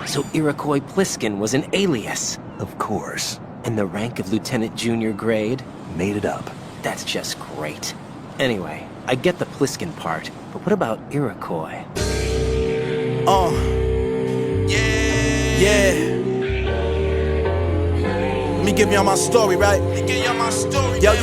So Iroquois Pliskin was an alias. Of course. And the rank of Lieutenant Junior grade? Made it up. That's just great. Anyway, I get the Pliskin part, but what about Iroquois? Yeah. Let me give y'all my story, right? Yo.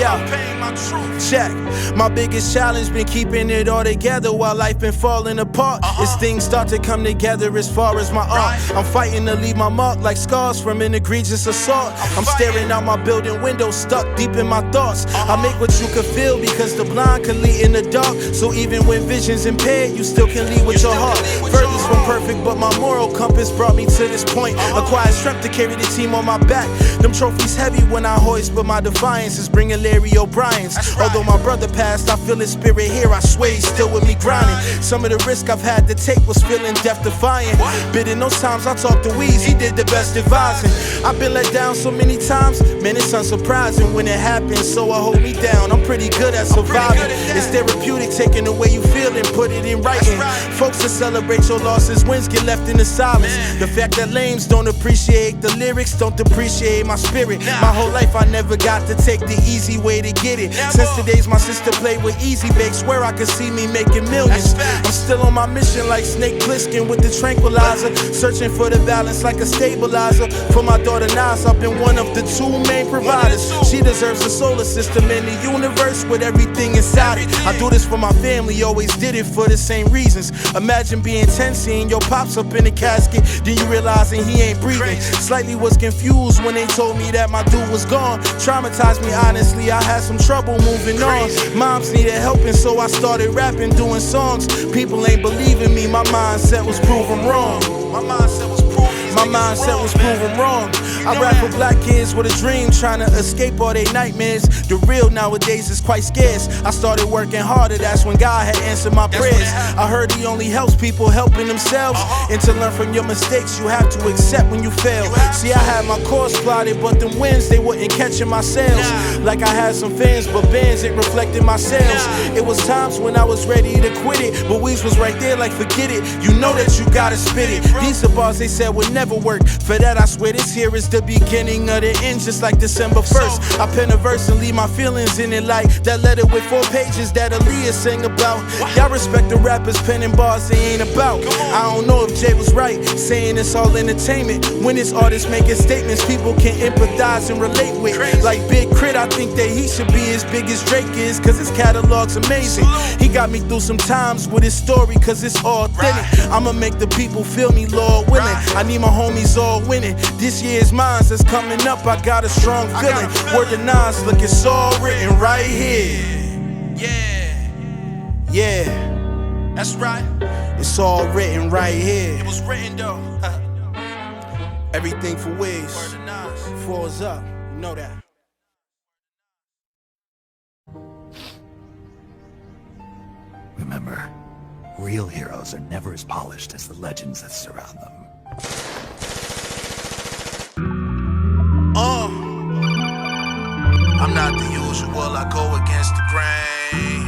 Check. My biggest challenge been keeping it all together while life been falling apart. As things start to come together as far as my art. I'm fighting to leave my mark like scars from an egregious assault. I'm staring out my building window, stuck deep in my thoughts. I make what you can feel because the blind can lead in the dark. So even when vision's impaired, you still can lead with your heart. Furthest from perfect, but my moral compass brought me to this point. Acquired strength to carry the team on my back. Them trophies heavy when I hoist, but my defiance is bringing Larry O'Brien's. Although my brother passed, I feel his spirit here. I swear he's still with me grinding. Some of the risk I've had to take was feeling death defying. But in those times I talked to Weeze, he did the best advising. I've been let down so many times, man, it's unsurprising when it happens. So I hold me down, I'm pretty good at surviving. It's therapeutic taking the way you feel and put it in writing. Folks that celebrate your losses, wins get left in the silence. The fact that lames don't appreciate the lyrics don't depreciate my spirit. My whole life I never got to take the easy way to get it. Since the days my sister played with Easy Bake, swear I could see me making millions. I'm still on my mission like Snake Pliskin with the tranquilizer, searching for the balance like a stabilizer. For my daughter Nas, I've been one of the two main providers. She deserves a solar system in the universe with everything inside it. I do this for my family, always did it for the same reasons. Imagine being 10, seeing your pops up in a casket, then you realizing he ain't breathing. Slightly was confused when they told me that my dude was gone. Traumatized me honestly, I had some trouble moving on. Moms needed helping, so I started rapping, doing songs. People ain't believing me, my mindset was proven wrong. My mindset was proven wrong. I rap for black kids with a dream, trying to escape all their nightmares. The real nowadays is quite scarce. I started working harder, that's when God had answered my prayers. I heard he only helps people helping themselves. And to learn from your mistakes, you have to accept when you fail. See, I had my course plotted, but them wins, they wasn't catching my sales. Like I had some fans, but bands ain't reflecting my sales. It was times when I was ready to quit it, but Weeze was right there like forget it. You know that you gotta spit it. These are bars they said would never work. For that I swear this here is the beginning of the end, just like December 1st. I pen a verse and leave my feelings in it like that letter with 4 pages that Aaliyah sang about. Y'all respect the rappers penning bars they ain't about. I don't know if Jay was right, saying it's all entertainment. When it's artists making statements people can empathize and relate with. Like Big Crit, I think that he should be as big as Drake is, cause his catalog's amazing. He got me through some times with his story, cause it's authentic. I'ma make the people feel me, Lord willing. I need my homies all winning. This year's mines that's coming up, I got a strong feeling. Word to Nas, look, it's all written right here. Yeah, that's right. It's all written right here. It was written though. Everything for Weeze. Word to Nas. Falls up, you know that. Remember, real heroes are never as polished as the legends that surround them. I'm not the usual, I go against the grain.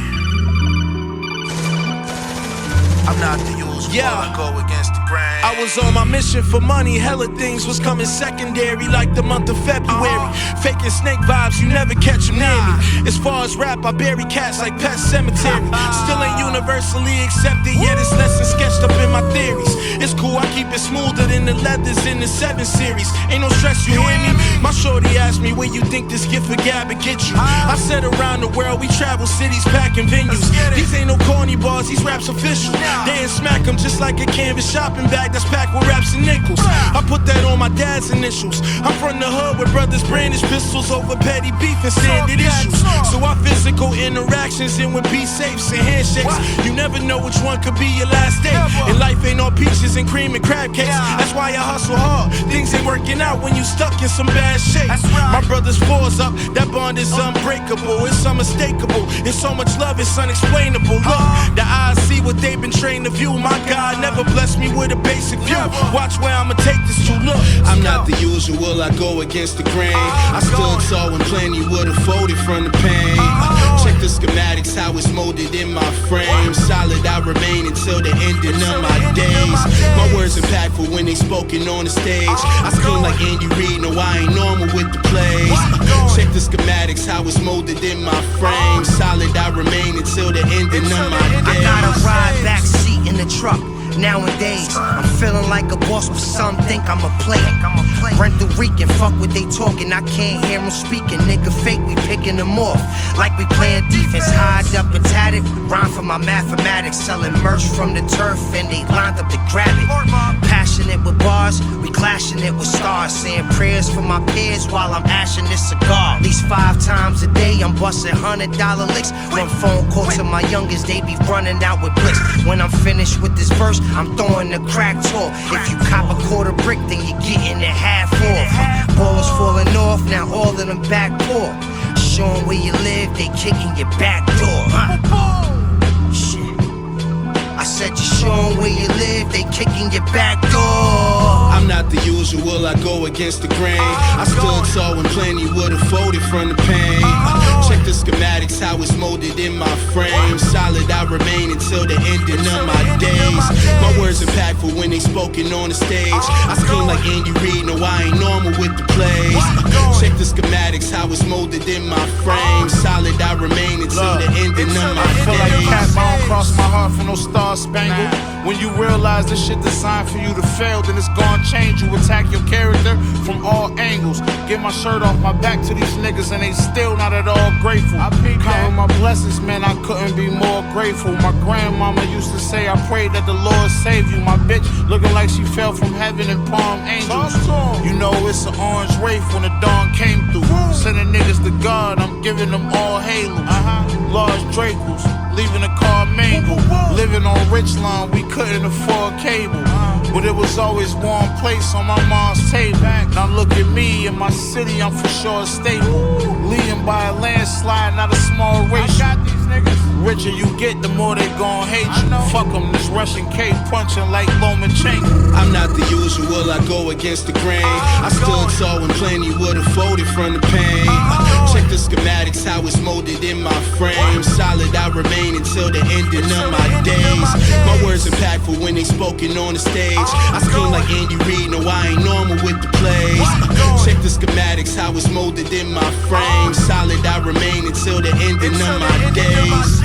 I'm not the usual, I go against the grain. I was on my mission for money, hella things was coming secondary, like the month of February. Faking snake vibes, you never catch them near me. As far as rap, I bury cats like Pet Cemetery. Still ain't universally accepted, yet it's lesson sketched up in my theories. It's cool, I keep it smoother than the leathers in the 7 Series. Ain't no stress, you hear me? My shorty asked me, where you think this gift for gab would get you? I said around the world, we travel cities, packing venues. These ain't no corny bars, these raps official. They ain't smack them just like a canvas shopping bag that's packed with raps and nickels. I put that on my dad's initials. I'm from the hood where brothers brandish pistols over petty beef and standard issues. So our physical interactions end with peace safes and handshakes. You never know which one could be your last day. And life ain't all peaches and cream and crab cakes. That's why I hustle hard. Things ain't working out when you stuck in some bad shape. My brother's fours up, that bond is unbreakable. It's unmistakable. It's so much love, it's unexplainable. Look, the eyes see what they've been trained to view. My God never blessed me with a basic view. Watch where I'ma take this to. Look, I'm not the usual, I go against the grain. I stood tall when plenty would've folded from the pain. Check the schematics, how it's molded in my frame. Solid I remain until the ending of my days. My words words impactful when they spoken on the stage. I scheme like Andy Reid, no I ain't normal with the plays. Check the schematics, how it's molded in my frame. Solid I remain until the ending of my days. I got a ride back seat in the truck. Nowadays, I'm feeling like a boss with some think I'm a play. Rent the weekend, fuck what they talking, I can't hear them speaking. Nigga fake, we picking them off like we playing defense. Hide up and tatted, rhyme for my mathematics. Selling merch from the turf and they lined up to grab it. Passionate with bars, we clashing it with stars. Saying prayers for my peers while I'm ashing this cigar. At least 5 times a day, I'm busting $100 licks. One phone call to my youngest, they be running out with bricks. When I'm finished with this verse, I'm throwing the crack talk. If you cop a quarter brick, then you're getting it half off. Balls falling off, now all of them back poor. Show 'em where you live, they kicking your back door, Shit. I said you show 'em where you live, they kicking your back door. I'm not the usual, I go against the grain. I stood tall when plenty would've folded from the pain. Check the schematics, how it's molded in my frame. Solid I remain until the ending of my days. My words impactful when they spoken on the stage. I scheme like Andy Reid, no I ain't normal with the plays. Check the schematics, how it's molded in my frame. Solid I remain until the ending of my days. I feel like a cat, but I don't cross my heart for no star spangled. When you realize this shit designed for you to fail, then it's gonna change. You attack your character from all angles. Get my shirt off my back to these niggas and they still not at all grateful. Counting my blessings, man, I couldn't be more grateful. My grandmama used to say, I pray that the Lord save you. My bitch looking like she fell from heaven and palm angels. You know it's an orange wraith when the dawn came through. Sending niggas to God, I'm giving them all halos. Large Dracos, leaving the car mangled. Living on Richline, we couldn't afford cable. But it was always warm place on my mom's table. Now look at me, in my city, I'm for sure a staple. Leading by a landslide, not a small race. Richer you get, the more they gon' hate you. Fuck them, this Russian K punching like Lomachenko. I'm not the usual, I go against the grain. I stood tall when plenty would've folded from the pain. Check the schematics, how it's molded in my frame. Solid I remain until the ending of my days. My words impactful when they spoken on the stage. I scheme like Andy Reid, no I ain't normal with the plays. Check the schematics, how it's molded in my frame. Solid I remain until the ending of my days.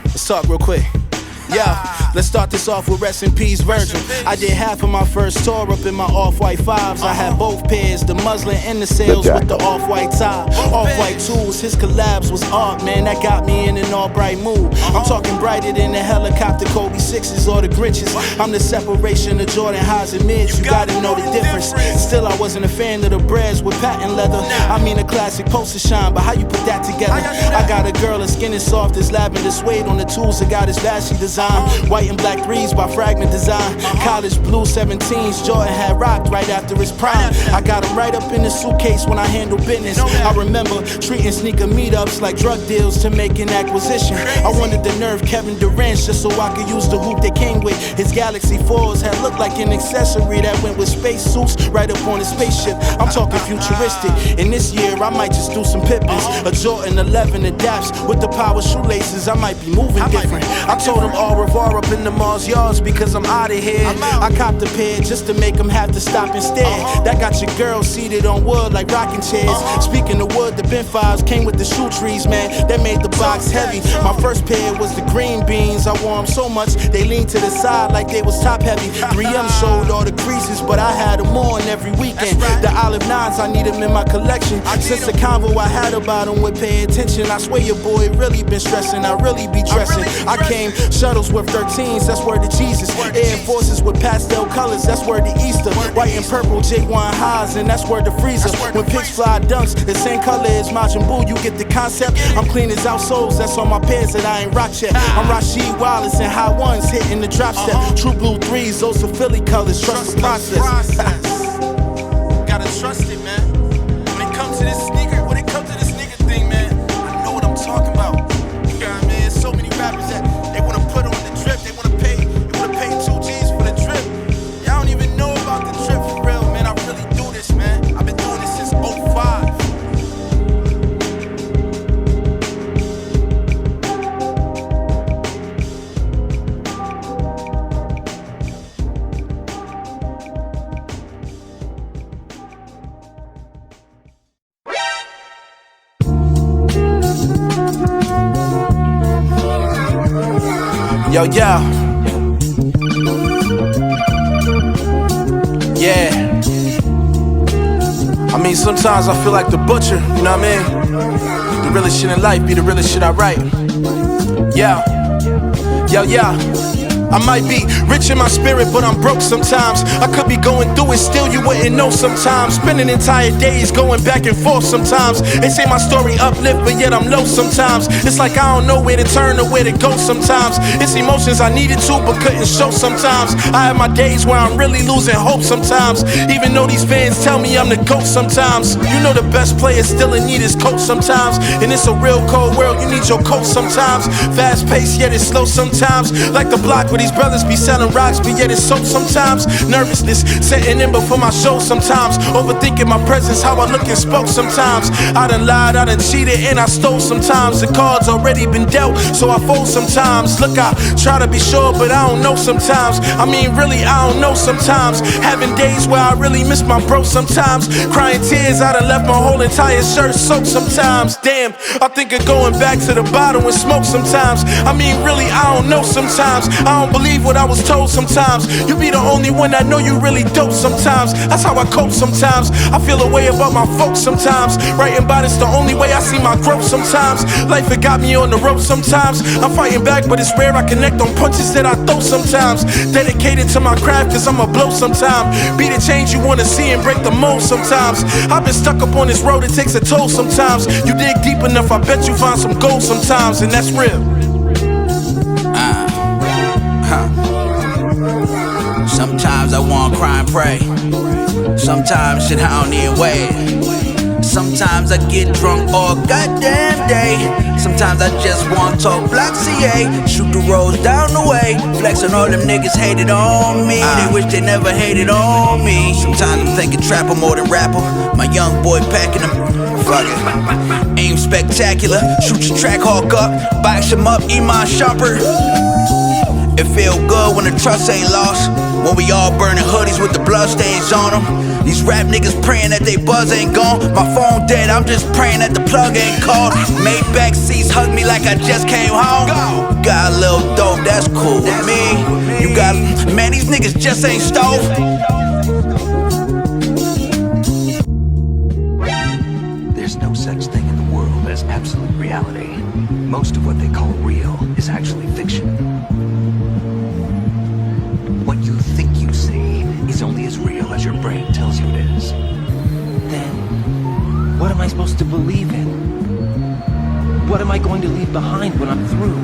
Let's talk real quick. Yeah, let's start this off with rest in peace, Virgil. I did half of my first tour up in my off-white 5s. I had both pairs, the muslin and the sails with the off-white tie. Off-white tools, his collabs was art, man, that got me in an all-bright mood. I'm talking brighter than the helicopter Kobe 6s or the Grinches. I'm the separation of Jordan highs and mids, you gotta know the difference. Still, I wasn't a fan of the breads with patent leather. I mean a classic poster shine, but how you put that together? I got a girl, her skin is soft as lavender suede on the tools that got his flashy design. White and black 3s by Fragment Design. College blue 17s Jordan had rocked right after his prime. I got him right up in the suitcase when I handle business. I remember treating sneaker meetups like drug deals to make an acquisition. I wanted to nerve Kevin Durant just so I could use the hoop they came with. His Galaxy 4s had looked like an accessory that went with space suits right up on his spaceship. I'm talking futuristic. And this year I might just do some Pippins. A Jordan 11 adapts with the power shoelaces. I might be moving different. I told him au revoir up in the Mars yards because I'm out of here. I copped a pair just to make them have to stop and stare. That got your girl seated on wood like rocking chairs. Speaking of wood, the Ben 5s came with the shoe trees, man. That made the box heavy. My first pair was the green beans. I wore them so much they leaned to the side like they was top heavy. 3M showed all the creases, but I had them on every weekend. The olive 9s, I need them in my collection. Since the convo I had about them would pay attention. I swear your boy really been stressing. I really be dressing. I came shuttles with 13 jeans, that's word to Jesus. Air Forces with pastel colors, that's word to Easter. White and purple J1 highs, and that's word to freezer. When pigs fly dunks, the same color as Majin Buu, you get the concept. I'm clean as outsoles, that's on my pants that I ain't rock yet. I'm Rasheed Wallace and high ones hitting the drop step. True blue threes, those are Philly colors, trust the process. Gotta trust it, man. When it comes to this sneaker, thing, man, I know what I'm talking about. You know what I mean? So many rappers that they wanna put on the drip, they wanna pay 2 G's for the drip. Y'all don't even know about the drip for real, man. I really do this, man. I've been doing this since '05. Yo, yo. Yeah. I mean, sometimes I feel like the butcher, you know what I mean? The realest shit in life be the realest shit I write. Yeah. Yo, yo. I might be rich in my spirit, but I'm broke sometimes. I could be going through it, still you wouldn't know sometimes. Spending entire days going back and forth sometimes. They say my story uplift, but yet I'm low sometimes. It's like I don't know where to turn or where to go sometimes. It's emotions I needed to, but couldn't show sometimes. I have my days where I'm really losing hope sometimes. Even though these fans tell me I'm the GOAT sometimes. You know the best player still in need is coach sometimes. And it's a real cold world, you need your coach sometimes. Fast paced, yet it's slow sometimes. Like the block with these brothers be selling rocks, but yet it's soap sometimes. Nervousness setting in before my show sometimes. Overthinking my presence, how I look and spoke sometimes. I done lied, I done cheated, and I stole sometimes. The cards already been dealt, so I fold sometimes. Look, I try to be sure, but I don't know sometimes. I mean, really, I don't know sometimes. Having days where I really miss my bro sometimes. Crying tears, I done left my whole entire shirt soaked sometimes. Damn, I think of going back to the bottle and smoke sometimes. I mean, really, I don't know sometimes. I don't believe what I was told sometimes. You be the only one that know you really dope sometimes. That's how I cope sometimes. I feel a way about my folks sometimes. Writing about it's the only way I see my growth sometimes. Life it got me on the road sometimes. I'm fighting back, but it's rare I connect on punches that I throw sometimes. Dedicated to my craft, cause I'ma blow sometime. Be the change you wanna see and break the mold sometimes. I've been stuck up on this road, it takes a toll sometimes. You dig deep enough, I bet you find some gold sometimes, and that's real. Sometimes I wanna cry and pray. Sometimes shit I don't even wait. Sometimes I get drunk all goddamn day. Sometimes I just wanna talk block CA. Shoot the roads down the way. Flexing all them niggas hated on me. They wish they never hated on me. Sometimes I'm thinking trapper more than rapper. My young boy packing them. Fuck it. Aim spectacular. Shoot your track hawk up. Box him up, Iman Sharper. It feel good when the trust ain't lost. When we all burning hoodies with the blood stains on them. These rap niggas praying that they buzz ain't gone. My phone dead, I'm just praying that the plug ain't called. Made back seats hug me like I just came home. Got a little dope, that's cool with me. You got, man, these niggas just ain't stove. There's no such thing in the world as absolute reality. Most of what they call real is actually fiction. What you think you see is only as real as your brain tells you it is. Then, what am I supposed to believe in? What am I going to leave behind when I'm through?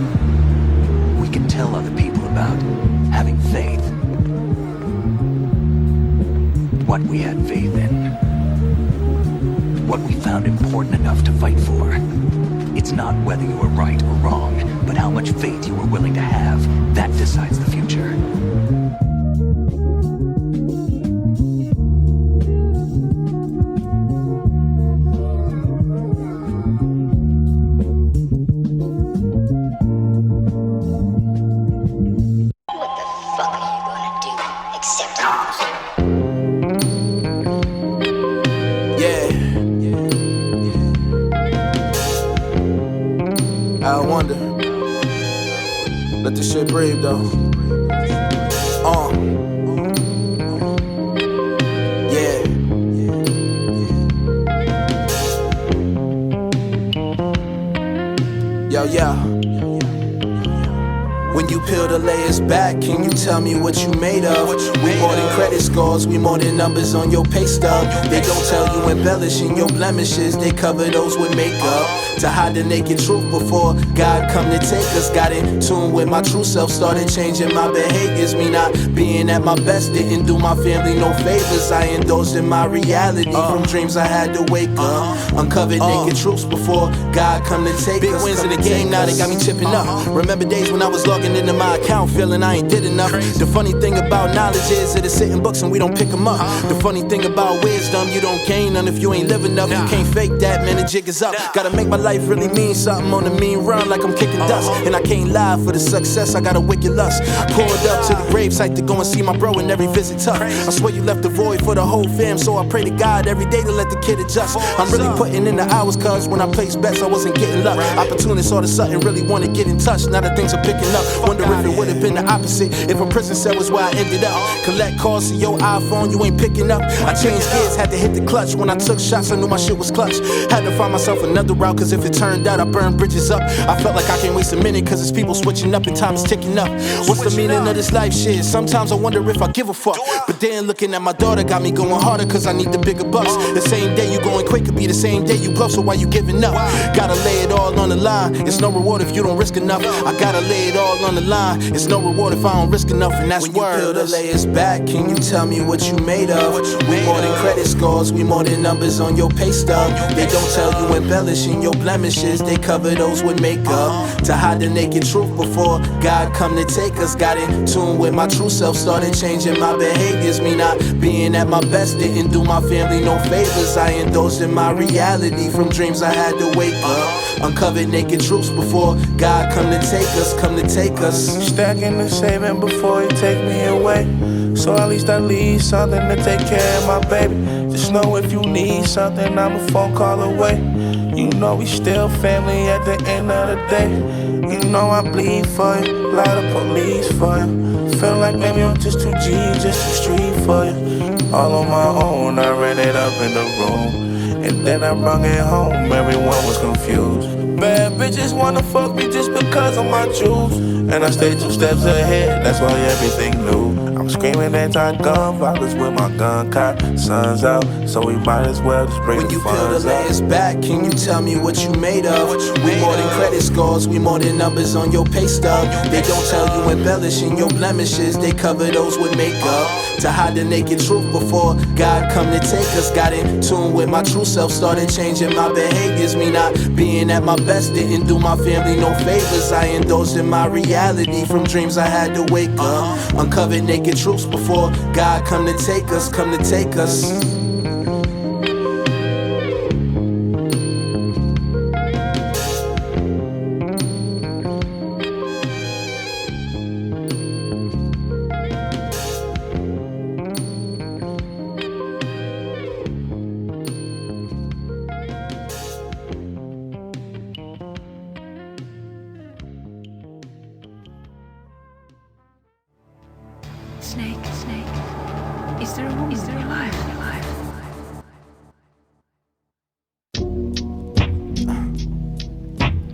We can tell other people about having faith. What we had faith in. What we found important enough to fight for. It's not whether you were right or wrong, but how much faith you were willing to have. That decides the future. I wonder. Let this shit breathe though. Yeah. Yo, yo. When you peel the the layers back, can you tell me what you made of? We more than credit scores, we more than numbers on your pay stub. They don't tell you embellishing your blemishes, they cover those with makeup. To hide the naked truth before God come to take us. Got in tune with my true self, started changing my behaviors. Me not being at my best, didn't do my family no favors. I indulged in my reality from dreams I had to wake up. Uncovered naked truths before God come to take us. Big wins in the game, now they got me chipping up. Remember days when I was logging into my account, feeling I ain't did enough. The funny thing about knowledge is that it's sitting books and we don't pick them up. The funny thing about wisdom, you don't gain none if you ain't living enough. You can't fake that, man, the jig is up. Gotta make my life really mean something on the mean run like I'm kicking dust. And I can't lie for the success, I got a wicked lust. Pulled up to the gravesite to go and see my bro and every visit tough. I swear you left a void for the whole fam, so I pray to God every day to let the kid adjust. I'm really putting in the hours, cause when I placed bets I wasn't getting luck. Opportunists all of a sudden really wanna get in touch, now that things are picking up. Wonder if it would've been the opposite, if a prison cell was where I ended up. Collect calls to your iPhone, you ain't picking up. I changed gears, had to hit the clutch. When I took shots I knew my shit was clutch. Had to find myself another route, cause if it turned out I burned bridges up. I felt like I can't waste a minute, cause it's people switching up and time is ticking up. What's the meaning of this life shit? Sometimes I wonder if I give a fuck. But then looking at my daughter got me going harder, cause I need the bigger bucks. The same day you going quick could be the same day you bluff, so why you giving up? Gotta lay it all on the line, it's no reward if you don't risk enough. I gotta lay it all on the line, it's no reward if I don't risk enough. And that's word. When you peel the layers back, can you tell me what you made of? We more than credit scores, we more than numbers on your pay stub. They don't tell you embellishing your blemishes, they cover those with makeup. To hide the naked truth before God come to take us. Got in tune with my true self, started changing my behaviors. Me not being at my best, didn't do my family no favors. I indulged in my reality from dreams I had to wake up. Uncovered naked truths before God come to take us, come to take us. Stacking the saving before he take me away, so at least I leave something to take care of my baby. Just know if you need something, I'm a phone call away. You know we still family at the end of the day. You know I bleed for you, lot of police for you. Feel like maybe I'm just too G, just too street for you. All on my own, I ran it up in the room, and then I brought it home, everyone was confused. Bad bitches wanna fuck me just because of my jewels, and I stay 2 steps ahead, that's why everything new. I'm screaming anti-gun violence with my gun cock. Sun's out, so we might as well just bring when the you peel funds the layers back, can you tell me what you made of? We more than credit scores, we more than numbers on your pay stub. They don't tell you embellishing your blemishes, they cover those with makeup. To hide the naked truth before God come to take us. Got in tune with my true self, started changing my behaviors. Me not being at my best, didn't do my family no favors. I indulged in my reality from dreams I had to wake up. Uncovered naked truths before God come to take us, come to take us. Snake, is there a woman alive?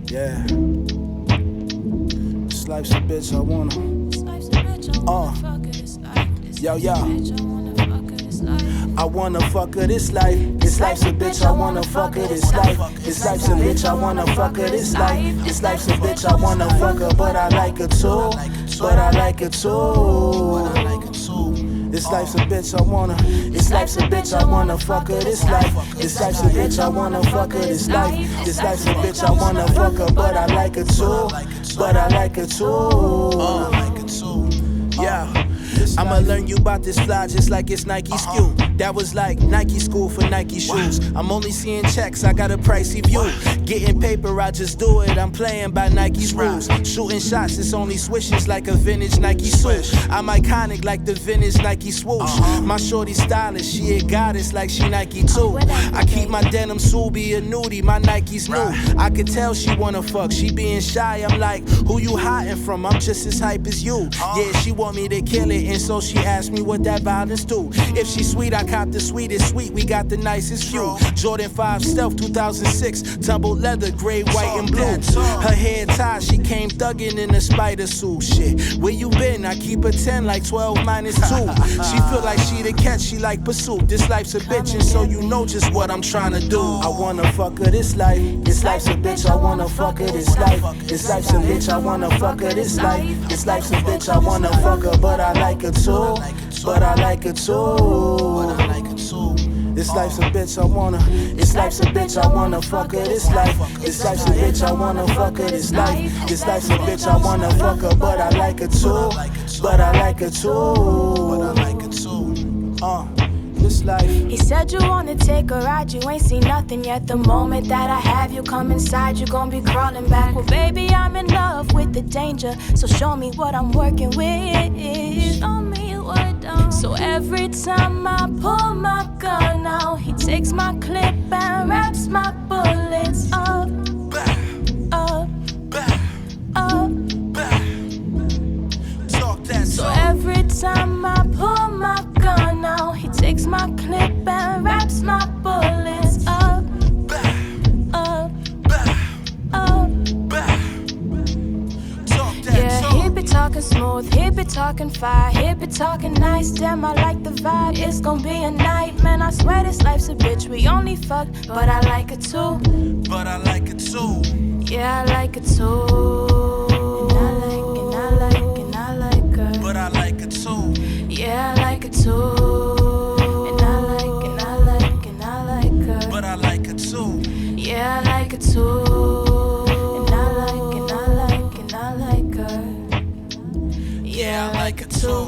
Yeah. This life's a bitch, I wanna. Yo, yo. I wanna fuck her this life. This life's a bitch, I wanna fuck her this life. This life's a bitch, I wanna fuck her this life. This life's a bitch, I wanna fuck her, but I like her too. But I like her too. This life's a bitch, I wanna. This life's a bitch, I wanna fuck her this life. This life's a bitch, I wanna fuck her this life. This life's a bitch, I wanna fuck her, but I like her too. But I like her too. Yeah. I'ma learn you about this fly just like it's Nike SKU. That was like Nike school for Nike shoes. I'm only seeing checks, I got a pricey view. Getting paper, I just do it, I'm playing by Nike's rules. Shooting shots, it's only swishes like a vintage Nike swoosh. I'm iconic like the vintage Nike swoosh. My shorty stylish, she a goddess like she Nike too. I keep my denim Subi a nudie, my Nike's new. I could tell she wanna fuck, she being shy. I'm like, who you hiding from? I'm just as hype as you. Yeah, she want me to kill it And so she asked me what that violence do. If she sweet, I cop the sweetest sweet. We got the nicest view. Jordan 5 Stealth 2006. Tumbled leather, gray, white, and blue. Her hair tied, she came thuggin' in a spider suit. Shit, where you been? I keep a 10 like 12 minus 2. She feel like she the catch, she like pursuit. This life's a bitch, and so you know just what I'm trying to do. I wanna fuck her this life. This life's a bitch, I wanna fuck her this life. This life's a bitch, I wanna fuck her this life. This life's a bitch, I wanna fuck her, but I like her too. But I like her too. This life's a bitch, I wanna. This life's a bitch, I wanna fuck her this life. This life's a bitch, I wanna fuck her this life. This life's a bitch, I wanna fuck her, but I like her too. But I like her too. This life. He said you wanna take a ride, you ain't seen nothing yet. The moment that I have you come inside, you gon' be crawling back. Well, baby, I'm in love with the danger, so show me what I'm working with. Show me what I'm. So every time I pull my gun out, he takes my clip and wraps my bullets up, up, up. So every time I pull my gun out, he takes my clip and wraps my bullets up, up, up. Yeah, he be talking smooth, he be talking fire, he be talking nice. Damn, I like the vibe. It's gon' be a night, man. I swear this life's a bitch. We only fuck, but I like it too. But I like it too. Yeah, I like it too. But I like it too. Yeah, I like it too. And I like her. But I like it too. Yeah, I like it too. And I like her. Yeah, I like it too.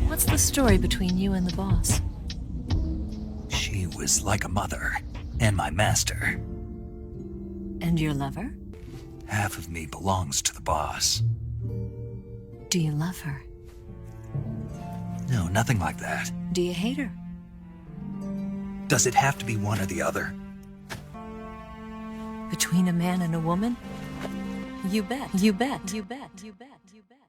What's the story between you and the boss? She was like a mother, and my master. And your lover? Half of me belongs to the boss. Do you love her? No, nothing like that. Do you hate her? Does it have to be one or the other? Between a man and a woman? You bet, you bet, you bet, you bet, you bet.